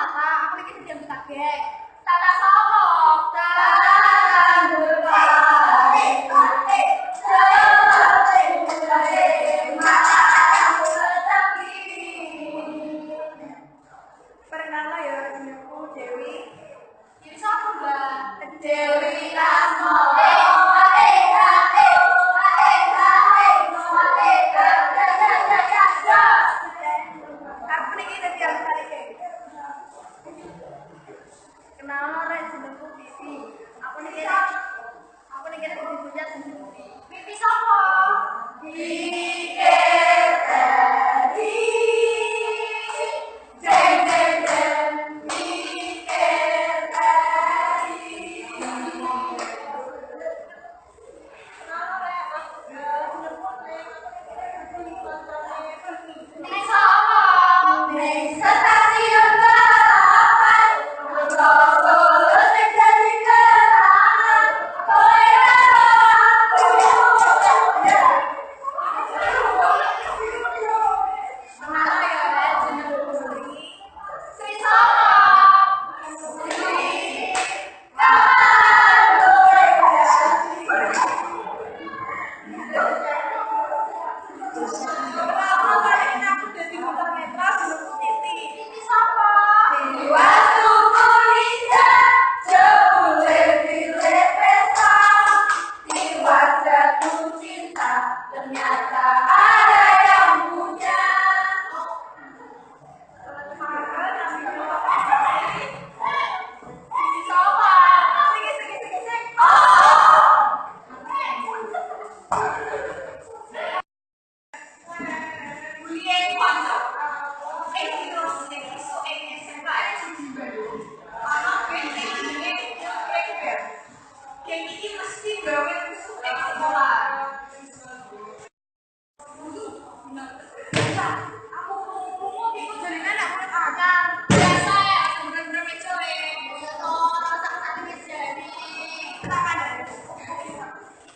Tata, aku iki diam kaget. Tata sapa? Tata Pernah ya jenengku Dewi. Ini sapa, Mbak? Dewi Rasmo. Aku niki dadi alumni iki. Kenal rek jenengku Pipi. Aku niki dadi punya jenengku Pipi sapa? Pikir tadi. Jeng jeng jeng. Pikir tadi. Kenal rek jenengku Ini sapa? Ning stasiun balapan. Loro sing dadi kenangan. Kowe kenal ya rek jenengku Sri sapa? Sri Kenapa kalian aku jadi buta netra jenengku Titi? Titi sapa? Waktu Indonesia jebule pilih pesta. Tiwas jatuh cinta ternyata ada yang punya. Titi sapa? Sing. Kuliah kanca. SMA siji Bandung. Ana jenenge Kekber. Kek iki mesti gawe kusuk ing sekolah. Aku mau ikut jaringan aku ajar. Biasa ya, bener-bener mecore. Ya toh, rasa wis jadi. Tangan.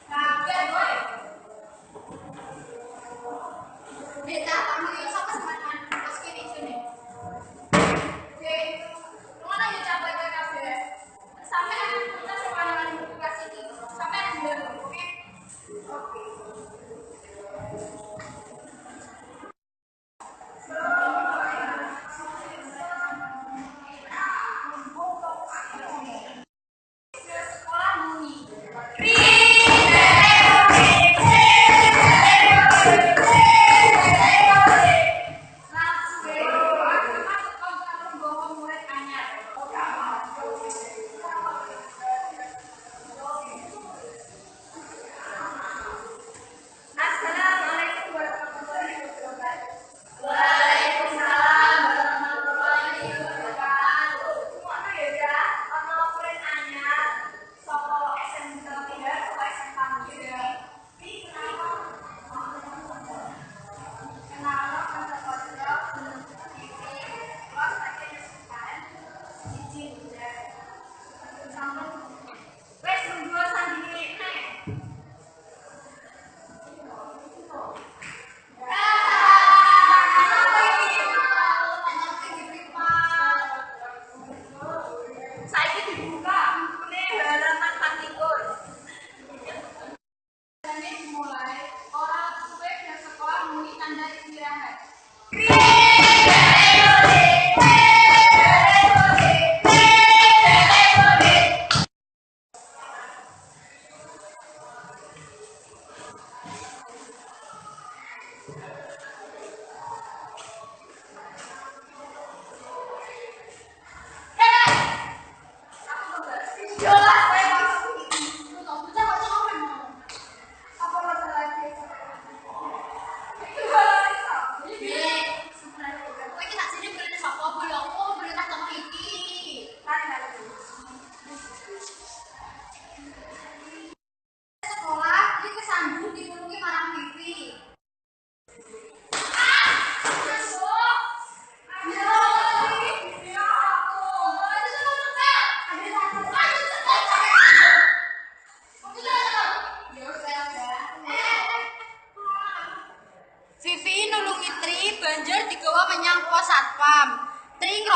Kaget kowe. Beda kamu yo sama teman pas kene sini. Oke. Mana yo capek kabeh. Sampai kita sepanjang tugas ini. Sampai bulan, oke? Oke. Sekolah muni. Assalamualaikum warahmatullahi wabarakatuh. Waalaikumsalam warahmatullahi wabarakatuh. Ngono ya, ana murid anyar saka SMK Pindad saka SMK Pindad. Iki kenapa? Kenapa kanca-kanca iki kelas lagi sekarang siji udah sampun wes nunggu sandinge nek. Saiki dibuka bukunya halaman 24. Ini dimulai orang suwe dan sekolah muni tanda istirahat.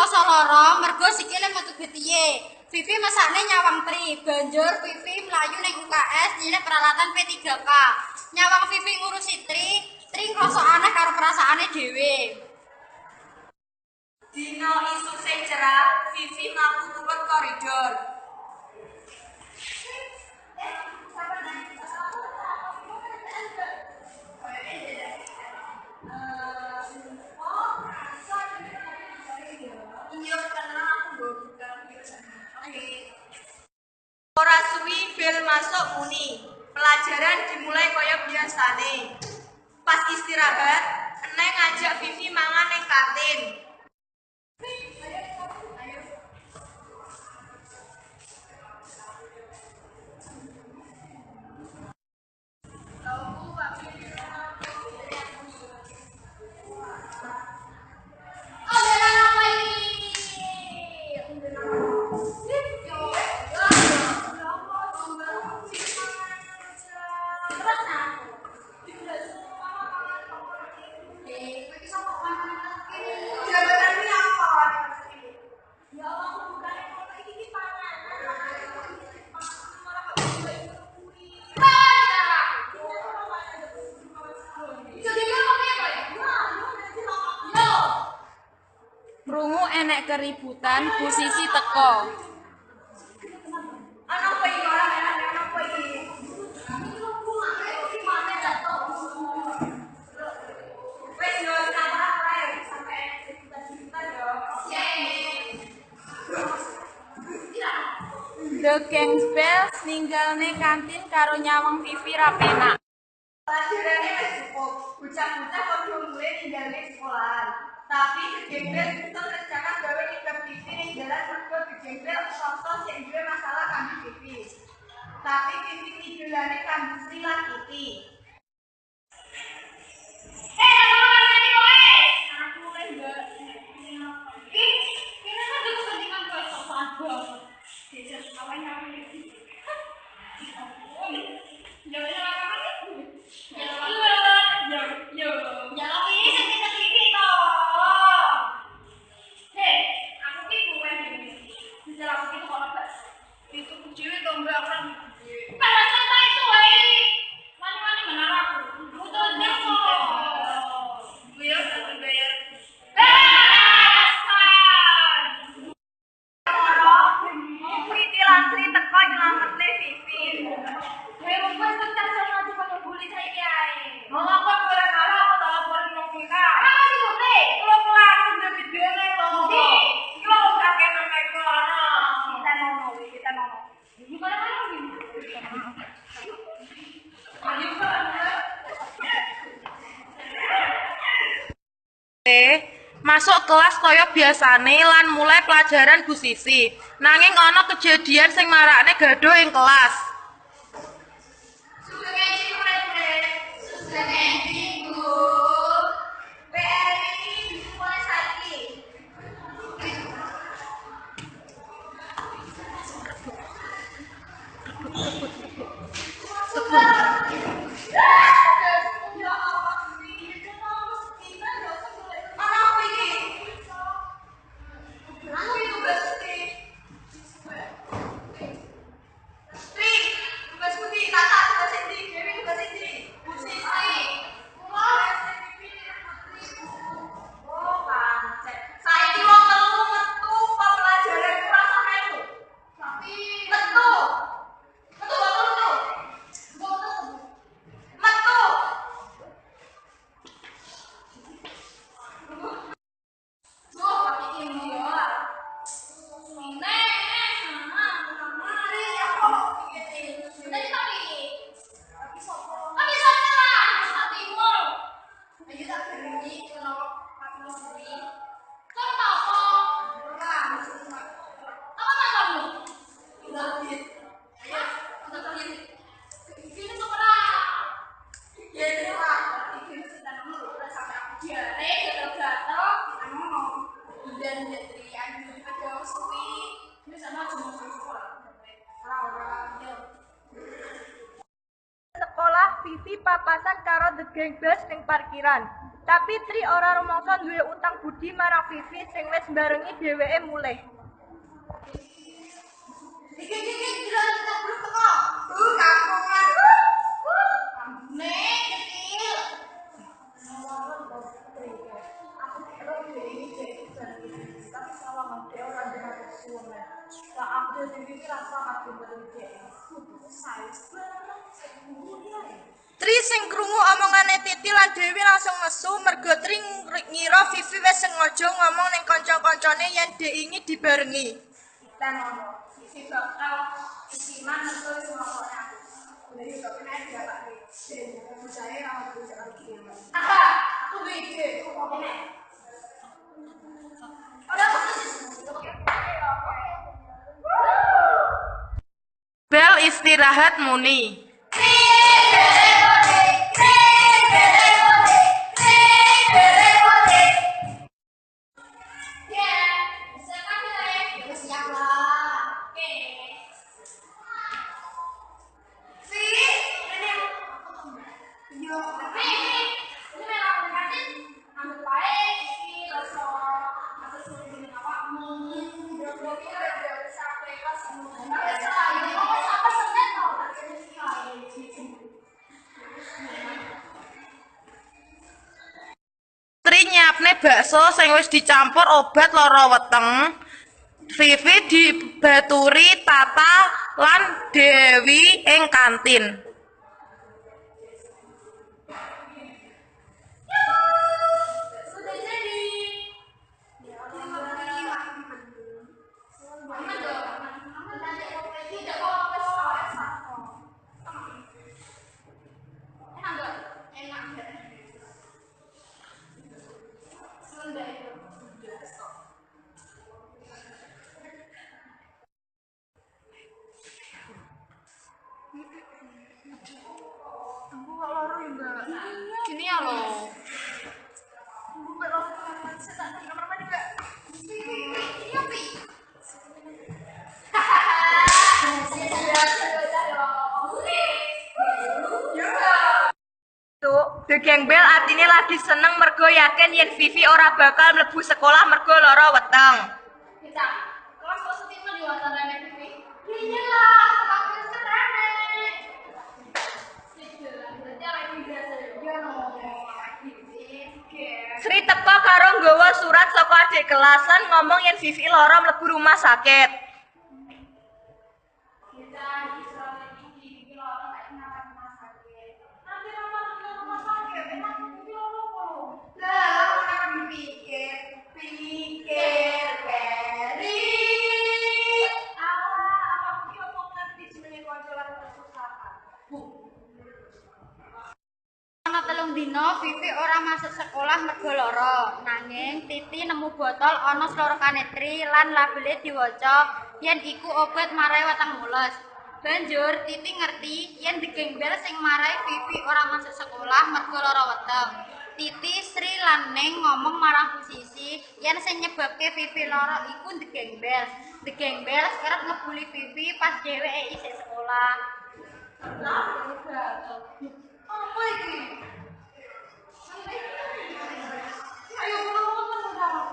krasa lara mergo sikile metu getihe. Vivi mesakne nyawang tri, banjur Vivi mlayu ning UKS nyilih peralatan P3K. Nyawang Vivi ngurusi Tri ngrasa aneh karo perasaane dhewe. Dino isu sing cerah, Vivi mlaku turun koridor. Ora suwi bel masuk muni. Pelajaran dimulai kaya biasane. Pas istirahat, Eneng ngajak Vivi mangan ning kantin. Krungu enek keributan, Bu Sisi teko. Ana apa iki ora ana apa iki? Wes yo kamar ae sampai cerita yo. The Gangs Bells ninggalne kantin karo nyawang Vivi ra penak. Pelajarannya wis cukup. Bocah-bocah padha mulai ninggalne sekolahan. Tapi kejengkel itu rencana gawe nyebar TV ning jalan mergo kejengkel sosok sing duwe masalah kanggo Vivi. Tapi Vivi idolane kanggo Sri lan Kiki. Masuk kelas kaya biasane lan mulai pelajaran Bu Sisi. Nanging ana kejadian sing marakne gaduh ing kelas. Sekolah Vivi papasan karo The Gangbels ning parkiran. Tapi Tri ora rumangsa duwe utang budi marang Vivi sing wis mbarengi dheweke mulih. Iki jelas tak perlu teko. Kampungan. Nek kecil. Aku kira dia ini jadi tapi sama dia orang dengan suami. Nah, aku jadi rasa mati berhenti. Tri sing krungu omongane Titi lan Dewi langsung nesu mergo Tri ngira Vivi wis sengaja ngomong ning kanca-kancane yen dhek ingin dibarengi. Dan ono sisi bakal isiman nesu ngomong aku. Jadi kok kena dia Pak Tri. Saya aku jalan kiamat. Aha, aku beda. Oke. Bel istirahat muni. Tri nyiapne bakso sing wis dicampur obat lara weteng. Vivi dibaturi Tata lan Dewi ing kantin. Sudah jadi. Gini ya loh. The Geng Bel artine lagi seneng mergo yakin yen Vivi ora bakal mlebu sekolah mergo lara weteng. Kita kelas positif di antara Vivi. Iya lah, aku serane. Sri teko karo nggawa surat saka adik kelasan ngomong yen Vivi lara mlebu rumah sakit. Kita di Surabaya ini orang tak kenal rumah sakit. Nanti rumah sakit, enak Vivi lara apa? Lah, ora dipikir, pikir Peri. Apa ki omong ngerti jenenge kanca lan kesusahan. Ana 3 dina Vivi ora masuk sekolah mergo lara. Nanging Titi nemu botol ana slorokane Tri lan labele diwaca yen iku obat marai weteng mules. Banjur Titi ngerti yen The Geng Bel sing marai Vivi ora masuk sekolah mergo lara weteng. Titi, Sri lan Ning ngomong marang Bu Sisi yen sing nyebabke Vivi lara iku The Geng Bel. The Geng Bel kerep ngebuli Vivi pas dheweke isih sekolah. Apa iki? Ayo ngomong dong.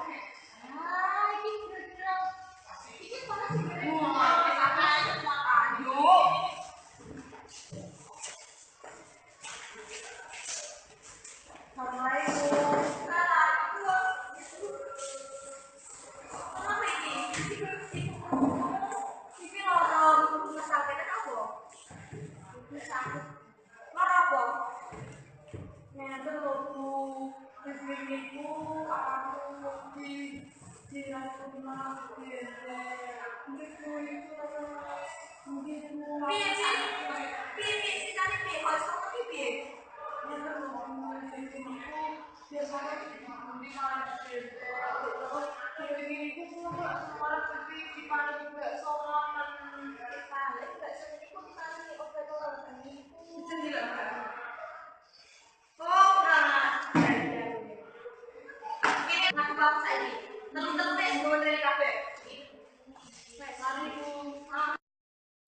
Ah, iki kira-kira iki mana sih? Ayo.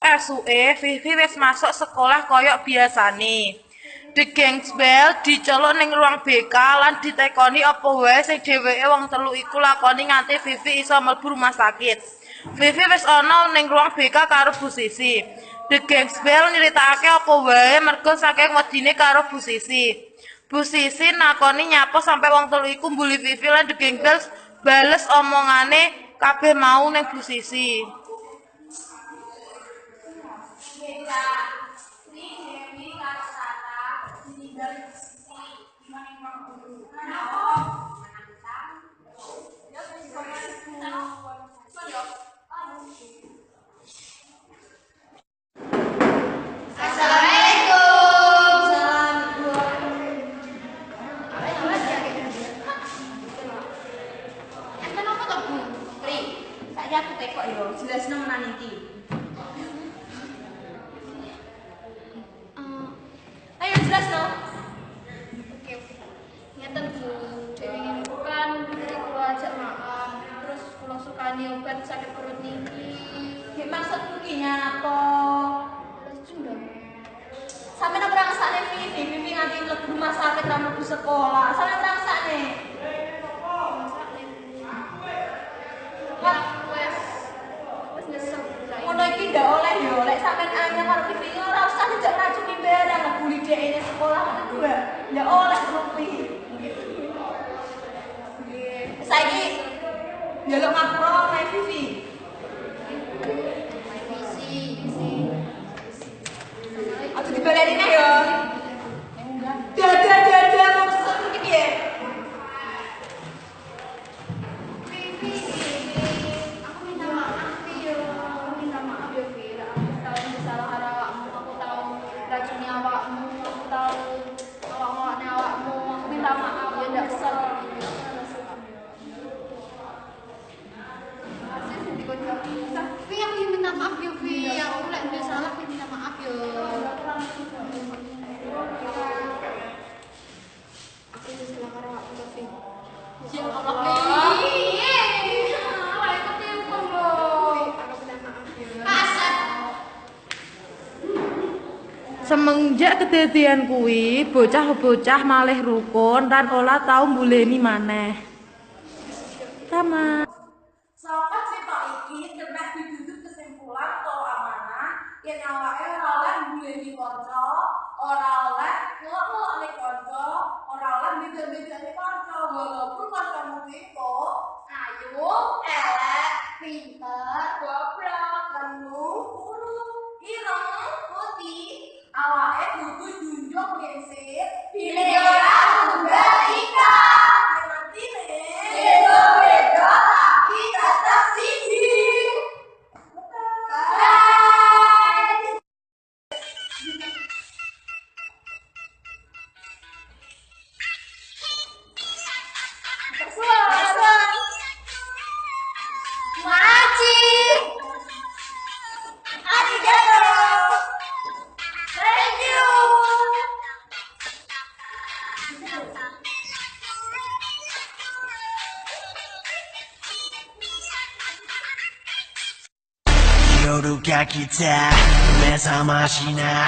Esuke Vivi wis masuk sekolah koyok biasane. The Gangs Bell diceluk ning ruang BK lan ditekoni apa wae sing dheweke wong telu iku lakoni nganti Vivi iso mlebu rumah sakit. Vivi wis ana ning ruang BK karo Bu Sisi. The Gangs Bell nyritakake apa wae mergo saking wedine karo Bu Sisi. Bu Sisi nakoni nyapa sampai wong telu iku mbuli Vivi lan The Gangs Bell bales omongane kabeh mau ning Bu Sisi. Jelasno menan iki. Ayo jelasno. Oke. Ngeten Bu, Dewi ini bukan dari kula ajak makan, terus kula sukani obat sakit perut niki. Nggih maksudku ki nyapo? Terus jundang. Sampe nang rangsane Vivi nganti mlebu rumah sakit ra mlebu sekolah. Sampe rangsane. Wes nyesel. Ngono iki ndak oleh yo, lek sampean anyar karo Vivi ora usah dijak racuni barang ngebuli dhekne sekolah ngono kuwi. Ndak oleh rupi. Saiki njaluk ngapura wae Vivi. Visi. Aja dibaleni neh yo. Dadah maksudku iki piye? Aku minta maaf yo. Aku minta maaf yo, Vira. Aku tahu salah awakmu. Aku tahu racuni awakmu. Aku tahu awak-awakne awakmu. Aku minta maaf ya ndak kesel. Tapi aku yang minta maaf yo, Vi. Aku lek duwe salah aku minta maaf yo. Aku wis salah karo aku, Vi. Ya Allah, Vi. Awak ikut tempo lho. Aku minta maaf yo. Asal. Semenjak kedadian kuwi, bocah-bocah malih rukun lan ora tau mbuleni maneh. Sama. Saka cerita iki kena ditutup kesimpulan atau amanah yen awake ora oleh mbuleni kanca, ora oleh ngelok-ngelokne kanca, ora oleh beda-bedane kanca walaupun kancamu iku Ayo, elek, pinter, goblok, lemu, kurus, ireng, putih, awake kudu junjung prinsip pilih orang kebaikan. Artine Beda-beda tapi tetap siji. Bye. Maci. Arigato. Thank you.夜が来た目覚ましな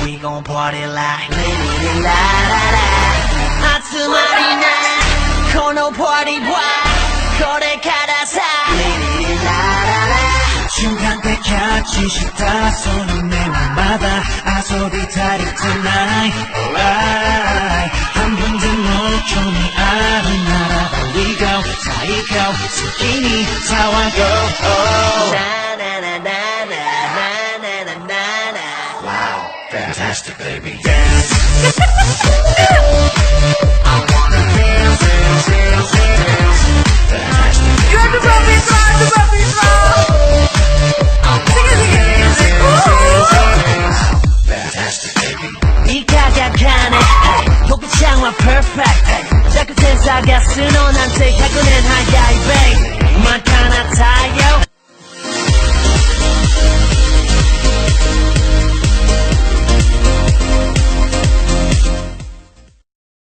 We gon' party like Lady La La La 集まりなこのパーティーはこれからさ Lady La La La 중간 때キャッチしたその目はまだ遊び足りてない Alright 半分でも興味あるならば We go 最高好きに騒ごう Na na na na na na na na na Wow, fantastic baby Dance I wanna dance, dance, dance, dance Fantastic You're the